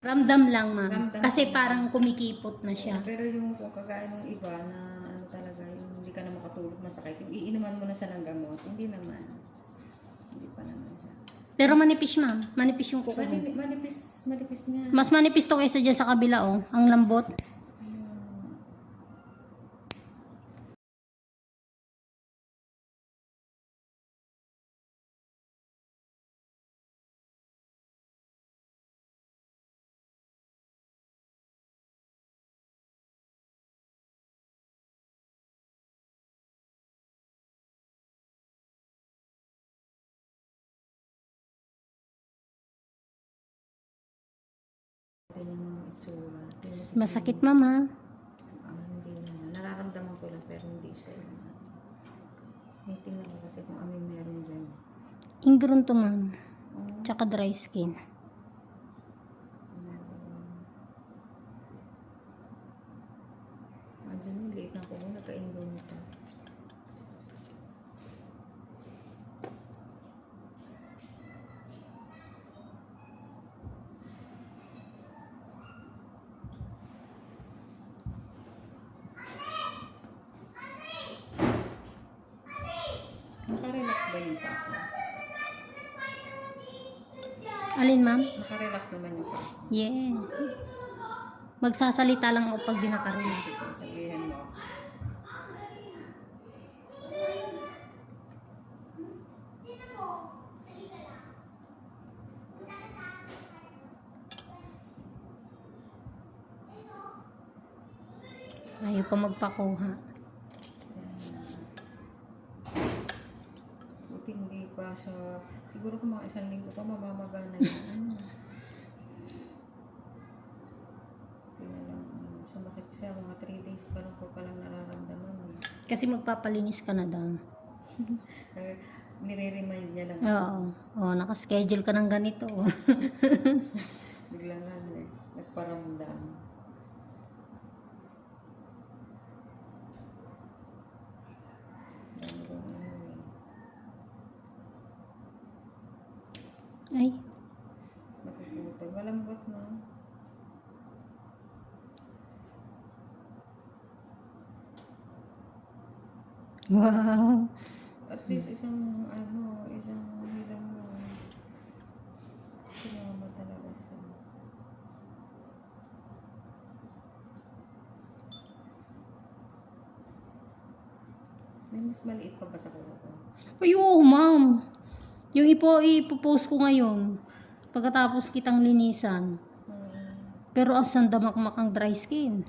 Ramdam lang, ma'am. Ramdam Kasi lang. parang kumikipot na siya. Pero yung kung kagaya ng iba na ano talaga, yung hindi ka na makatulog masakit, yung iinuman mo na siya ng gamot, hindi naman. Hindi pa naman siya. Pero manipis, ma'am. Manipis yung kuko mo. Manipis niya. Mas manipis to kaysa dyan sa kabila, oh. Ang lambot. Ito yung itsura. Masakit, ma'am, ha? Hindi naman. Nararamdaman ko lang pero hindi siya yung may tingnan ko kasi kung ano yung meron dyan. Ingron to, ma'am. Tsaka dry skin. Diyan yung liit na ko mo, nagka-ingrown nito. Naka-relax ba yung pa ako? Alin, ma'am? Naka-relax naman yung pa ako. Yes. Magsasalita lang ako pag di nakarinig. Sabihin mo. Ayaw pa magpakuha. Buti hindi pa siya, siguro kung mga 1 linggo pa mamamagana yun. Hindi na lang, sumakit siya, mga 3 days pa lang ko palang nararamdaman eh. Kasi magpapalinis ka na daw. Nire-remind niya lang. Oo. Oh, nakaschedule ka ng ganito. Bigla nga eh, nagparamdam. Ay. Nakikutol. Malambot na. Wow. At least isang hilang mo. Sinama talaga siya. May mas maliit pa ba sa kuko ko? Ay, oo, ma'am. Yung ipopost ko ngayon. Pagkatapos kitang linisan. Pero ang sandamakmak ang dry skin.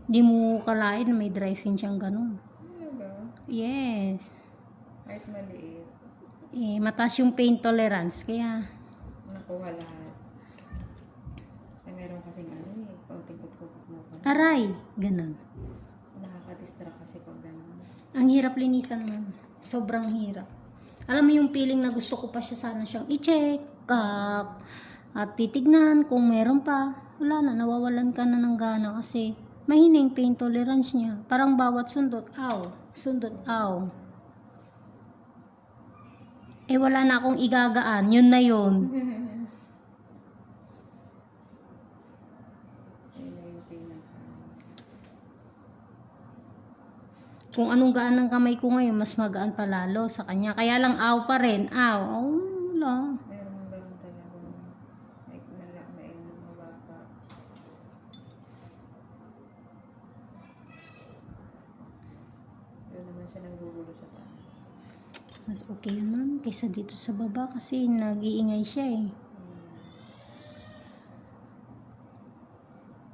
Hindi mo kalain na may dry skin siyang ganun. Talaga? Yes. Kahit maliit. Eh, mataas yung pain tolerance. Kaya, Nakuha lahat. Ay, meron kasing kaunting kutkot mo pa. aray. Ganun. Nakaka-distract kasi pag gano'n. Ang hirap linisan, ma'am. Sobrang hirap. Alam mo yung feeling na gusto ko pa siya sana siyang i-check. At titignan kung meron pa. Wala na, nawawalan ka na ng gana kasi mahining pain tolerance niya. Parang bawat sundot, aw. Sundot, aw. Eh, wala na akong igagaan. Yun na yun. Kung anong gaan ng kamay ko ngayon, mas magaan pa lalo sa kanya. Kaya lang, aw pa rin. Aw. Oh, wala. Meron mo ganun talaga. May mababa. Doon naman siya nanggugulo sa taas. Mas okay yun, ma'am. Kaysa dito sa baba kasi nag-iingay siya eh.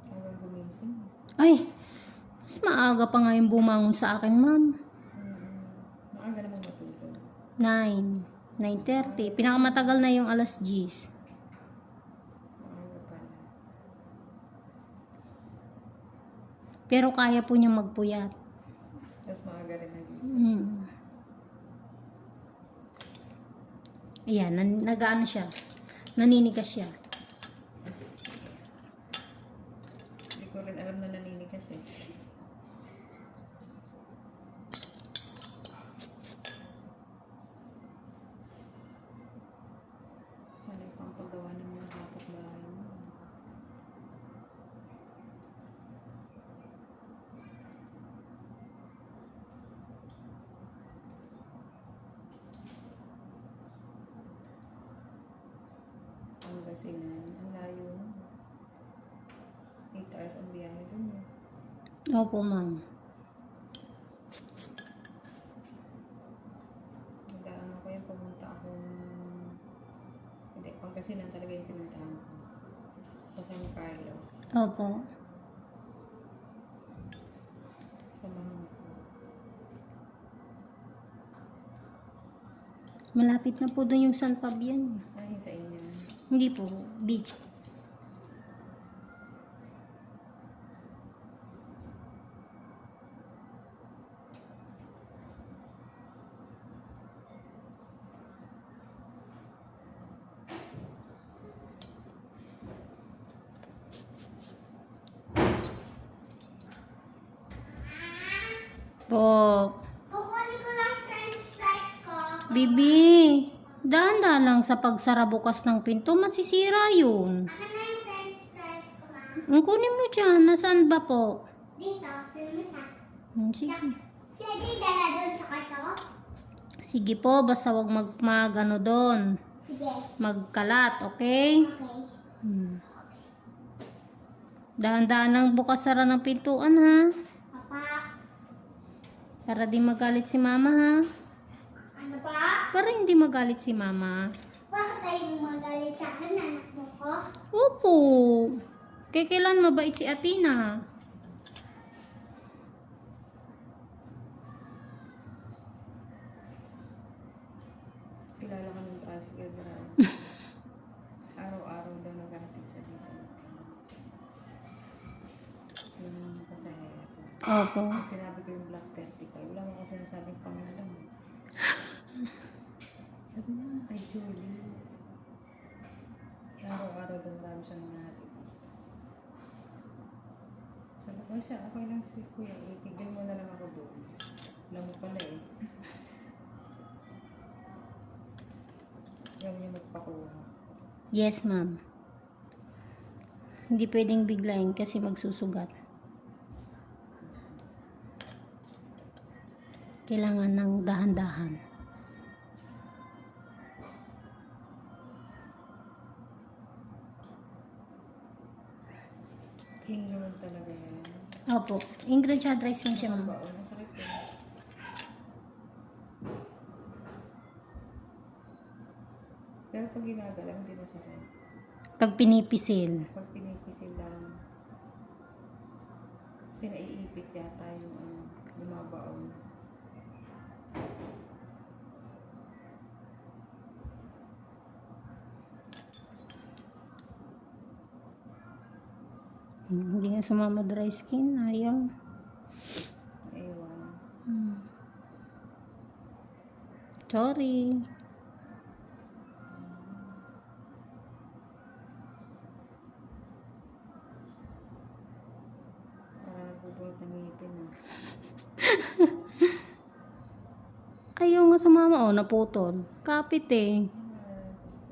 Hanggang gumising. Ay! Mas maaga pa nga yung bumangon sa akin, ma'am. Maaga namang matulog. 9:30. Pinakamatagal na yung alas 10. Maaga pala. Pero kaya po niya magpuyat. Tapos maaga rin nagising. Ayan, nag-ano siya. Naninigas siya. Hindi ko rin alam na naninigas eh. Ano yung pang paggawa ng mga kapitbahay mo? Pangasinan. Ang layo. 8 hours ang biyahe dun eh. Opo, ma'am. Nagdaan ako yun, pumunta akong... Hindi, Pangasinan talaga yung pinuntahan ko. Sa San Carlos. Opo. Samahan ko. Malapit na po doon yung San Fabian. Ay, sa inyo. Hindi po, beach. Po. Kukunin ko lang french fries ko. Bibi, dahan-dahan lang sa pagsara bukas ng pinto, masisira yun. Akin na yung french fries ko, ma. Ang kunin mo dyan, nasaan ba po? Dito, sinumisa. Sige. Sila di dala doon sa kwarto ko? Sige po, basta wag ano doon. Sige. Magkalat, okay? Okay. Dahan-dahan lang bukas sara ng pintuan, ha? Papa, Para di magalit si mama, ha? ano pa? Para hindi magalit si mama. Bakit tayo magalit sa akin, anak mo ko? Opo. Kailan mabait si Athena? Kilala ka ng tricycle driver. Araw-araw daw naghahatid siya dito. Yung pasahero. Opo. Sinabi ko yung Black 35. Wala mo ako sinasabing pangalan. Sabi mo kay Julie. Araw-araw daw marami siyang nahatid. Sabi ko siya, okay lang si Kuya. Itigil mo na lang ako doon. Alam mo pala eh. Ayaw niya magpakuha. Yes, ma'am. Hindi pwedeng biglayin kasi magsusugat. Kailangan ng dahan-dahan. King naman talaga yan. Opo. Ingrid siya rice yun siya, ma'am. Baon, masakit eh. Pero pag ginagalaw, hindi masakit. Pag pinipisil. Pag pinipisil lang. Kasi naiipit yata yung yung mga baon. Hindi nga sumama dry skin. Ayaw. Ewan. Sorry. Para nagbubulot ng ngipin ah. Ayaw nga sumama. Oh, naputol. Kapit eh.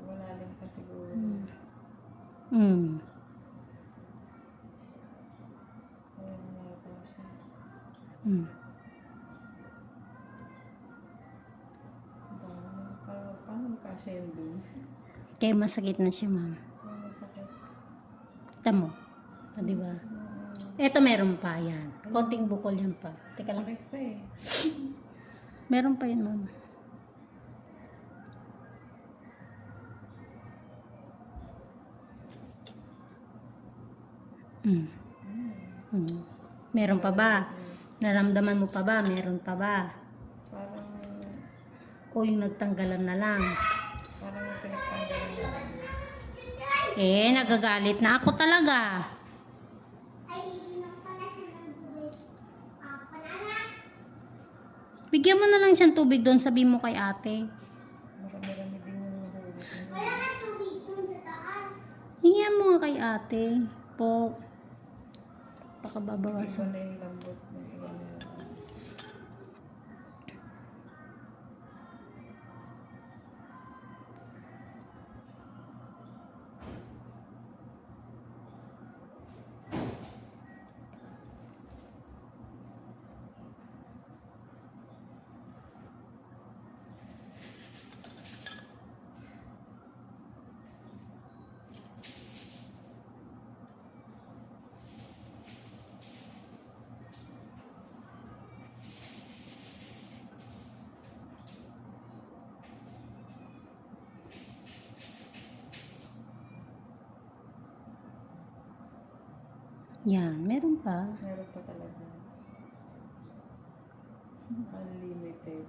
Wala lang pa siguro. Hmm. Wala na yata siya. Hmm. Paano magkasya yun dun? Kaya masakit na siya, ma'am. Masakit. Tamo. Ah, di ba? Eto meron pa yan. Konting bukol yan pa. Teka lang. Masakit pa eh. Meron pa yan, ma'am. Meron pa ba? Naramdaman mo pa ba? Meron pa ba? Parang O yung nagtanggalan na lang? yung pinagtanggalan na lang. Nagagalit na ako talaga. Ay, inom pala siya ng tubig. Banana. Bigyan mo na lang siyang tubig doon, sabi mo kay ate. Marami-rami din yung nahulog. Wala na tubig dun sa taas. Hingihan mo nga kay ate. Po. Baka Iba babawasan. na yung lambot ng iba na lang. Yan, meron pa. Meron pa talaga. Unlimited.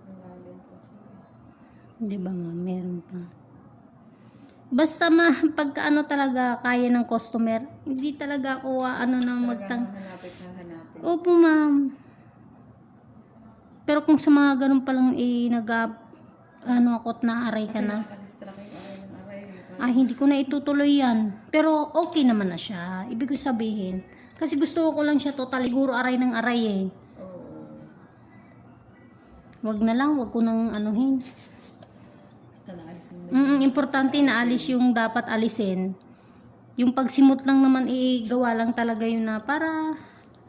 Ang lalim kasi. Di ba ma'am, meron pa. Basta pagka ano talaga kaya ng customer, hindi talaga ako ano na magtang... Hanapin. Opo ma'am. Pero kung sa mga ganun palang ano ako't naaray ka Kasi na. nakadistract yung aray ng aray. Hindi ko na itutuloy yan. Pero okay naman na siya. Ibig ko sabihin. Kasi gusto ko lang siya totally guro aray ng aray eh. Oo. Wag na lang, wag ko nang anuhin. Basta naalis na. Importante na alis yung dapat alisin. Yung pagsimot lang naman gawa lang talaga yun na para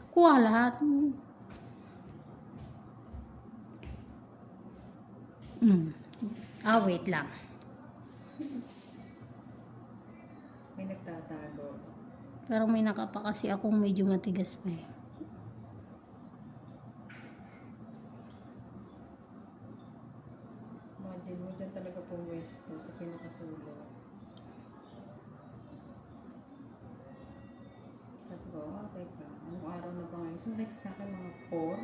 kuha lahat. Wait lang. May nagtatago. Parang may nakapa kasi akong medyo matigas pa eh. Imagine mo dyan talaga pumwesto sa pinakasulo. Sabi ko, teka, anong araw na ba ngayon? Sumunod sa akin mga 4,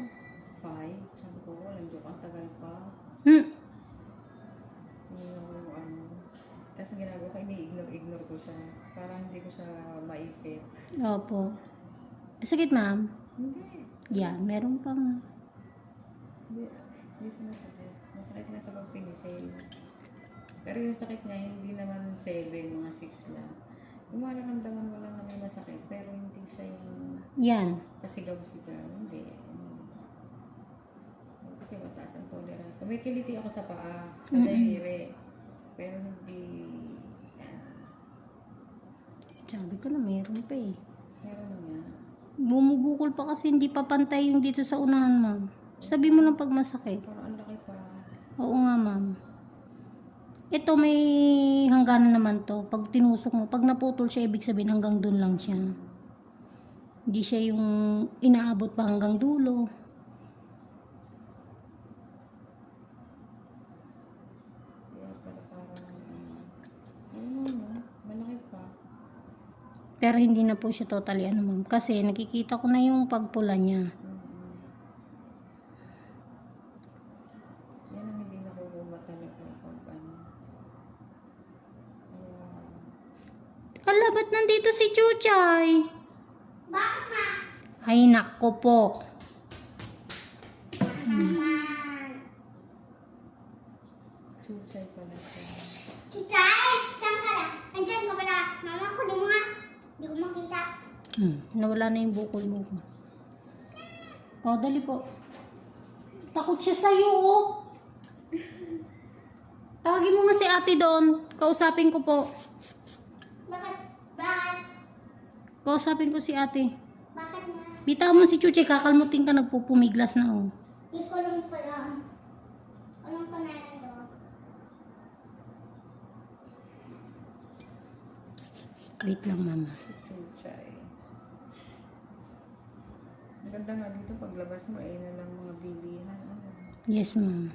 5. Sabi ko, walang joke, ang tagal pa. Hindi ako ano. Tapos ang ginagawa ko, ini-ignore ko siya. Para hindi ko siya maisip. Opo. Sakit ma'am? Hindi. Yeah, meron pa nga. Hindi sumasakit. Masakit na sa pagpinisel. Pero yung sakit niya, hindi naman 7, mga 6 lang. Yung mararamdaman mo lang na may masakit, pero hindi siya yung Yan. kasigaw-sigaw. Hindi. Kasi mataas ang tolerance ko. May kiliti ako sa paa, sa daliri. Pero hindi, Sabi ko na meron pa eh. meron nga. Bumubukol pa kasi hindi pa pantay yung dito sa unahan ma'am. Sabi mo lang pag masakit. Parang ang laki pa. Oo nga ma'am. Ito may hangganan naman to. Pag tinusok mo, pag naputol siya, ibig sabihin hanggang dun lang siya. Hindi siya yung inaabot pa hanggang dulo. Kaya pala parang, ano, malaki pa. Pero hindi na po siya totally ano ma'am. Kasi nakikita ko na yung pagpula niya. Yan ang hindi nakukuha talaga pag ano. Ala, ba't nandito si Chuchay? Bakit ma? Ay, nako po. Chuchay pala siya. Chuchay! Saan ka lang? Nandiyan ka pala. Mama ko, di mo nga. Di ko makita. Nawala na yung bukol-bukol. O, dali po. Takot siya sa'yo, oh. Tawagin mo nga si ate doon. Kausapin ko po. Bakit? Bakit? Kausapin ko si ate. Bakit nga? Bitaw mo si Chuchay, kakalmutin ka, nagpupumiglas na, oh. Ikulong ko lang. Kulong ko na ito. Wait lang, mama. Chuchay. Ang ganda nga dito paglabas mo, na lang mga bilihan. Ano? Yes, ma'am.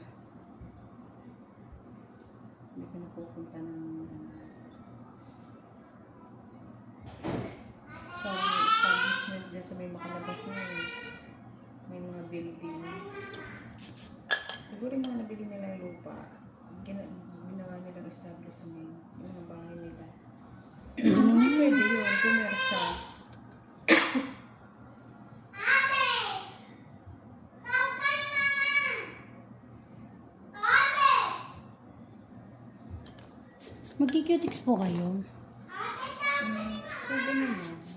Hindi ka napupunta ng parang establishment dyan sa may makalabas na may mga building. Siguro yung mga nabili nila yung lupa, ginawa nilang establishment, yung mga bahay nila. Pwede yun, pumersa. Magkikutics po kayo. Pwede naman.